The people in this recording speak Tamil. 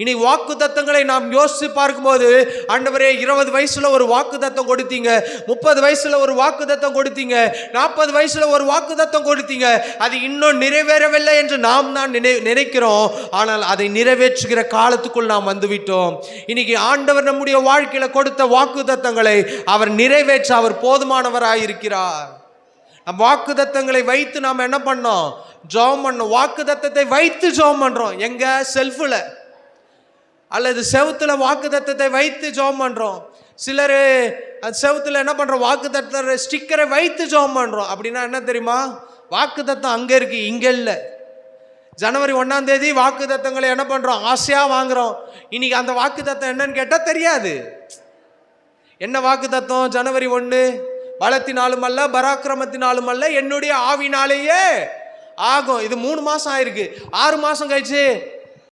இனி வாக்குத்தத்தங்களை நாம் யோசித்து பார்க்கும்போது, ஆண்டவரே 20 வயசுல ஒரு வாக்குத்தத்தம் கொடுத்தீங்க, 30 வயசுல ஒரு வாக்குத்தத்தம் கொடுத்தீங்க, 40 வயசுல ஒரு வாக்குத்தத்தம் கொடுத்தீங்க, அது இன்னும் நிறைவேறவில்லை என்று நாம் தான் நினைக்கிறோம். ஆனால் அதை நிறைவேற்றுகிற காலத்துக்குள் நாம் வந்துவிட்டோம். இன்னைக்கு ஆண்டவர் நம்முடைய வாழ்க்கையில கொடுத்த வாக்குத்தத்தங்களை அவர் நிறைவேற்ற அவர் போதுமானவராயிருக்கிறார். நம் வாக்குத்தத்தங்களை வைத்து நாம் என்ன பண்ணோம்? ஜெபம் பண்ணோம். வாக்குத்தத்தத்தை வைத்து ஜெபம் பண்றோம். எங்க? செல்ஃப்ல அல்லது செவுத்துல வாக்குத்தத்தத்தை வைத்து ஜெபம் பண்றோம். சிலர் செவுத்துல என்ன பண்றோம்? வாக்குத்தத்த ஸ்டிக்கரை வைத்து ஜெபம் பண்றோம். அப்படின்னா என்ன தெரியுமா? வாக்குத்தத்தம் அங்க இருக்கு, இங்க இல்லை. ஜனவரி 1ஆம் தேதி வாக்குத்தத்தங்களை என்ன பண்றோம்? ஆசையா வாங்குறோம். இன்னைக்கு அந்த வாக்குத்தத்தம் என்னன்னு கேட்டா தெரியாது. என்ன வாக்குத்தத்தம்? ஜனவரி 1 பலத்தினாலும் அல்ல, பராக்கிரமத்தினாலும் அல்ல, என்னுடைய ஆவினாலேயே ஆகும். இது 3 மாசம் ஆயிருக்கு. 6 மாசம் கழிச்சு